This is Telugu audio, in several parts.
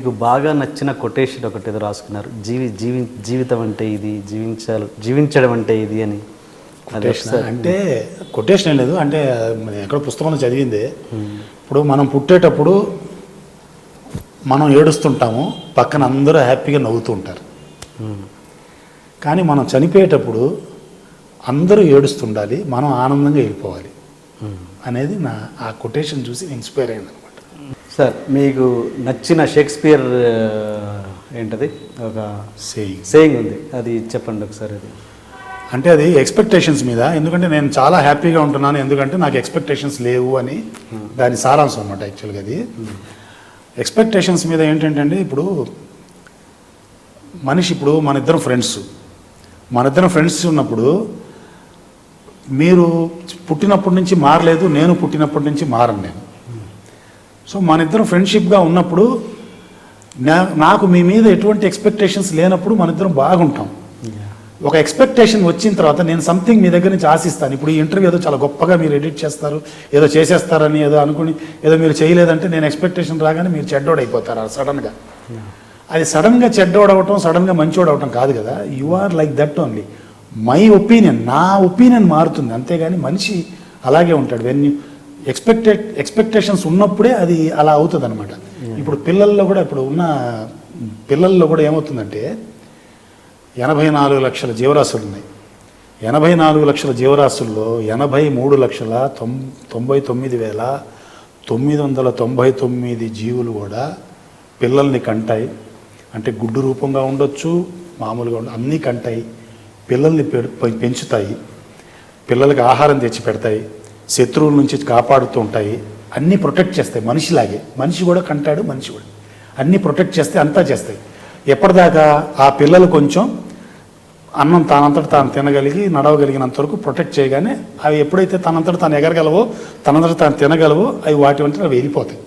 మీకు బాగా నచ్చిన కొటేషన్ ఒకటి ఏదో రాసుకున్నారు, జీవితం అంటే ఇది, జీవించడం అంటే ఇది అని. అంటే కొటేషన్ ఏం లేదు, అంటే ఎక్కడో పుస్తకంలో చదివింది. ఇప్పుడు మనం పుట్టేటప్పుడు మనం ఏడుస్తుంటాము, పక్కన అందరూ హ్యాపీగా నవ్వుతూ ఉంటారు. కానీ మనం చనిపోయేటప్పుడు అందరూ ఏడుస్తుండాలి, మనం ఆనందంగా వెళ్ళిపోవాలి అనేది ఆ కొటేషన్ చూసి ఇన్స్పైర్ అయింది అనమాట. సార్ మీకు నచ్చిన షేక్స్పియర్ ఏంటది, ఒక సేయింగ్ ఉంది, అది చెప్పండి ఒకసారి. అది అంటే అది ఎక్స్పెక్టేషన్స్ మీద, ఎందుకంటే నేను చాలా హ్యాపీగా ఉంటున్నాను, ఎందుకంటే నాకు ఎక్స్పెక్టేషన్స్ లేవు అని దాని సారాంశం అనమాట. యాక్చువల్గా అది ఎక్స్పెక్టేషన్స్ మీద ఏంటంటే అండి, ఇప్పుడు మనిషి, ఇప్పుడు మన ఇద్దరం ఫ్రెండ్స్ ఉన్నప్పుడు, మీరు పుట్టినప్పటి నుంచి మారలేదు, నేను పుట్టినప్పటి నుంచి మారను నేను. సో మన ఇద్దరం ఫ్రెండ్షిప్గా ఉన్నప్పుడు నాకు మీ మీద ఎటువంటి ఎక్స్పెక్టేషన్స్ లేనప్పుడు మన ఇద్దరం బాగుంటాం. ఒక ఎక్స్పెక్టేషన్ వచ్చిన తర్వాత నేను సంథింగ్ మీ దగ్గర నుంచి ఆశిస్తాను. ఇప్పుడు ఈ ఇంటర్వ్యూ ఏదో చాలా గొప్పగా మీరు ఎడిట్ చేస్తారు, ఏదో చేసేస్తారని ఏదో అనుకుని ఏదో మీరు చేయలేదంటే నేను ఎక్స్పెక్టేషన్ రాగానే మీరు చెడ్డోడైపోతారు సడన్గా. అది సడన్గా చెడ్డోడవటం, సడన్గా మంచోడవటం కాదు కదా. You are like that only. My opinion, నా ఒపీనియన్ మారుతుంది, అంతేగాని మనిషి అలాగే ఉంటాడు. వెన్ యూ ఎక్స్పెక్టేషన్స్ ఉన్నప్పుడే అది అలా అవుతుంది అనమాట. ఇప్పుడు పిల్లల్లో కూడా ఏమవుతుందంటే 84 లక్షల జీవరాశులు ఉన్నాయి. 84 లక్షల జీవరాశుల్లో 83,99,999 జీవులు కూడా పిల్లల్ని కంటాయి. అంటే గుడ్డు రూపంగా ఉండొచ్చు, మామూలుగా అన్నీ కంటాయి. పిల్లల్ని పెంచుతాయి, పిల్లలకి ఆహారం తెచ్చి పెడతాయి, శత్రువుల నుంచి కాపాడుతూ ఉంటాయి, అన్నీ ప్రొటెక్ట్ చేస్తాయి. మనిషిలాగే మనిషి కూడా కంటాడు, మనిషి కూడా అన్నీ ప్రొటెక్ట్ చేస్తాయి, అంతా చేస్తాయి. ఎప్పటిదాకా ఆ పిల్లలు కొంచెం అన్నం తానంతట తాను తినగలిగి నడవగలిగినంత వరకు ప్రొటెక్ట్ చేయగానే అవి ఎప్పుడైతే తనంతట తాను ఎగరగలవో, తనంతట తాను తినగలవో, అవి వాటి వంటి అవి వెళ్ళిపోతాయి.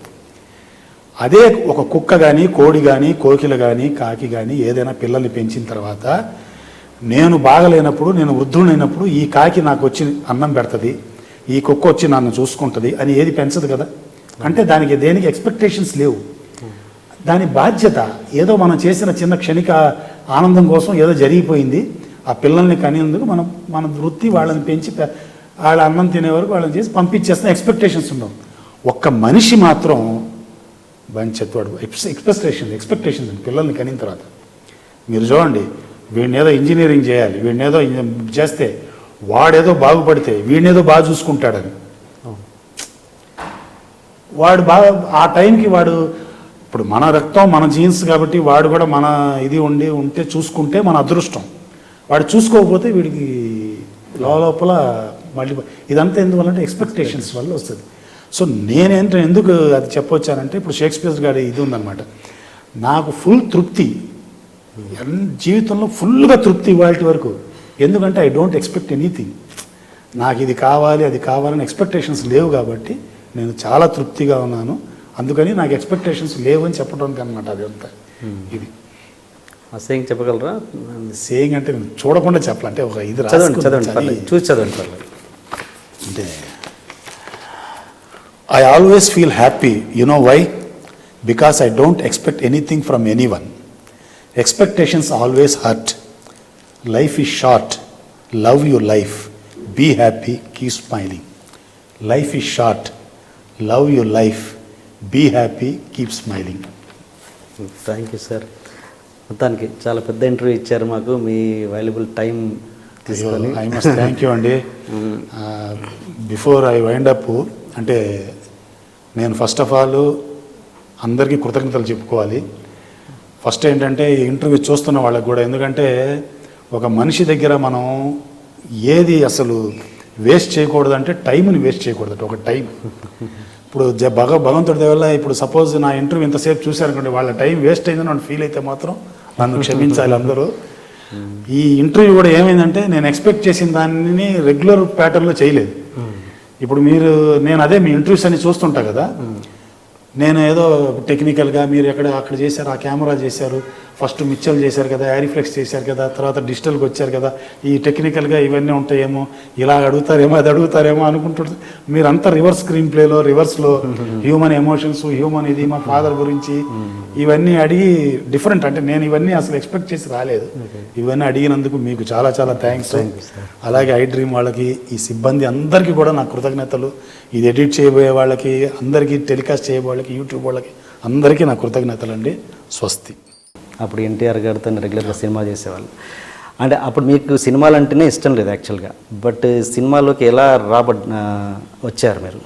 అదే ఒక కుక్క కానీ, కోడి కానీ, కోకిల కానీ, కాకి కానీ ఏదైనా పిల్లల్ని పెంచిన తర్వాత, నేను బాగలేనప్పుడు, నేను వృద్ధుడైనప్పుడు ఈ కాకి నాకు వచ్చి అన్నం పెడుతుంది, ఈ కుక్క వచ్చి నన్ను చూసుకుంటుంది అని ఏది పెంచదు కదా. అంటే దేనికి ఎక్స్పెక్టేషన్స్ లేవు. దాని బాధ్యత ఏదో మనం చేసిన చిన్న క్షణిక ఆనందం కోసం ఏదో జరిగిపోయింది. ఆ పిల్లల్ని కనేందుకు మన వృత్తి వాళ్ళని పెంచి వాళ్ళ అన్నం తినే వరకు వాళ్ళని చేసి పంపించేస్తున్న ఎక్స్పెక్టేషన్స్ ఉండవు. ఒక్క మనిషి మాత్రం బంచెత్వాడు ఎక్స్పెక్టేషన్స్ పిల్లల్ని కనిన తర్వాత. మీరు చూడండి, వీడిని ఏదో ఇంజనీరింగ్ చేయాలి, వీడిని ఏదో చేస్తే వాడేదో బాగుపడితే వీడినేదో బాగా చూసుకుంటాడని, వాడు ఆ టైంకి వాడు, ఇప్పుడు మన రక్తం మన జీన్స్ కాబట్టి వాడు కూడా మన ఇది ఉంటే చూసుకుంటే మన అదృష్టం. వాడు చూసుకోకపోతే వీడికి లోపల మళ్ళీ ఇదంతా ఎందువల్లంటే ఎక్స్పెక్టేషన్స్ వల్ల వస్తుంది. సో ఎందుకు అది చెప్పొచ్చానంటే, ఇప్పుడు షేక్స్పియర్ గారి ఇది ఉందన్నమాట. నాకు ఫుల్ తృప్తి, జీవితంలో ఫుల్గా తృప్తి ఇవాళ వరకు. ఎందుకంటే ఐ డోంట్ ఎక్స్పెక్ట్ ఎనీథింగ్. నాకు ఇది కావాలి అది కావాలని ఎక్స్పెక్టేషన్స్ లేవు కాబట్టి నేను చాలా తృప్తిగా ఉన్నాను. అందుకని నాకు ఎక్స్పెక్టేషన్స్ లేవు అని చెప్పడానికి అనమాట. అది అంతా ఇది. ఆ సేయింగ్ చెప్పగలరా? సేయింగ్ అంటే నేను చూడకుండా చెప్పాలంటే ఒక ఇది చూసి చదవండి. అంటే I always feel happy. You know why? Because I don't expect anything from anyone. Expectations always hurt. Life is short. Love your life. Be happy. Keep smiling. Life is short. Love your life. Be happy. Keep smiling. Thank you sir. మొత్తానికి చాలా పెద్ద ఇంటర్వ్యూ ఇచ్చారు మాకు, మీ వాల్యుబుల్ టైం తీసుకొని. ఐ మస్ట్ థ్యాంక్ యూ అండి. బిఫోర్ ఐ వైండ్ అప్, అంటే నేను ఫస్ట్ ఆఫ్ ఆల్ అందరికీ కృతజ్ఞతలు చెప్పుకోవాలి. ఫస్ట్ ఏంటంటే ఈ ఇంటర్వ్యూ చూస్తున్న వాళ్ళకి కూడా, ఎందుకంటే ఒక మనిషి దగ్గర మనం ఏది అసలు వేస్ట్ చేయకూడదు అంటే టైంని వేస్ట్ చేయకూడదు. ఒక టైం ఇప్పుడు భగవంతుడి వల్ల ఇప్పుడు సపోజ్ నా ఇంటర్వ్యూ ఇంతసేపు చూశారనుకోండి, వాళ్ళ టైం వేస్ట్ అయిందని నన్ను ఫీల్ అయితే మాత్రం నన్ను క్షమించాలి అందరూ. ఈ ఇంటర్వ్యూ కూడా ఏమైందంటే నేను ఎక్స్పెక్ట్ చేసిన దాన్ని రెగ్యులర్ ప్యాటర్న్లో చేయలేదు. ఇప్పుడు నేను అదే మీ ఇంటర్వ్యూస్ అన్ని చూస్తుంటా కదా, నేను ఏదో టెక్నికల్గా మీరు అక్కడ చేశారు, ఆ కెమెరా చేశారు, ఫస్ట్ మిక్చర్ చేశారు కదా, యారిఫ్లెక్స్ చేశారు కదా, తర్వాత డిజిటల్కి వచ్చారు కదా, ఈ టెక్నికల్గా ఇవన్నీ ఉంటాయేమో, ఇలా అడుగుతారేమో అది అడుగుతారేమో అనుకుంటుంటే మీరంతా రివర్స్ స్క్రీన్ ప్లేలో రివర్స్లో హ్యూమన్ ఎమోషన్స్, హ్యూమన్ ఇది మా ఫాదర్ గురించి ఇవన్నీ అడిగి డిఫరెంట్, అంటే నేను ఇవన్నీ అసలు ఎక్స్పెక్ట్ చేసి రాలేదు. ఇవన్నీ అడిగినందుకు మీకు చాలా చాలా థ్యాంక్స్. అలాగే ఐ డ్రీమ్ వాళ్ళకి, ఈ సిబ్బంది అందరికీ కూడా నా కృతజ్ఞతలు. ఇది ఎడిట్ చేయబోయే వాళ్ళకి, అందరికీ టెలికాస్ట్ చేయబోయే వాళ్ళకి, యూట్యూబ్ వాళ్ళకి అందరికీ నా కృతజ్ఞతలు అండి. స్వస్తి. అప్పుడు ఎన్టీఆర్ గారితో రెగ్యులర్గా సినిమా చేసేవాళ్ళు. అంటే అప్పుడు మీకు సినిమాలు అంటేనే ఇష్టం లేదు యాక్చువల్గా, బట్ సినిమాలోకి ఎలా వచ్చారు మీరు?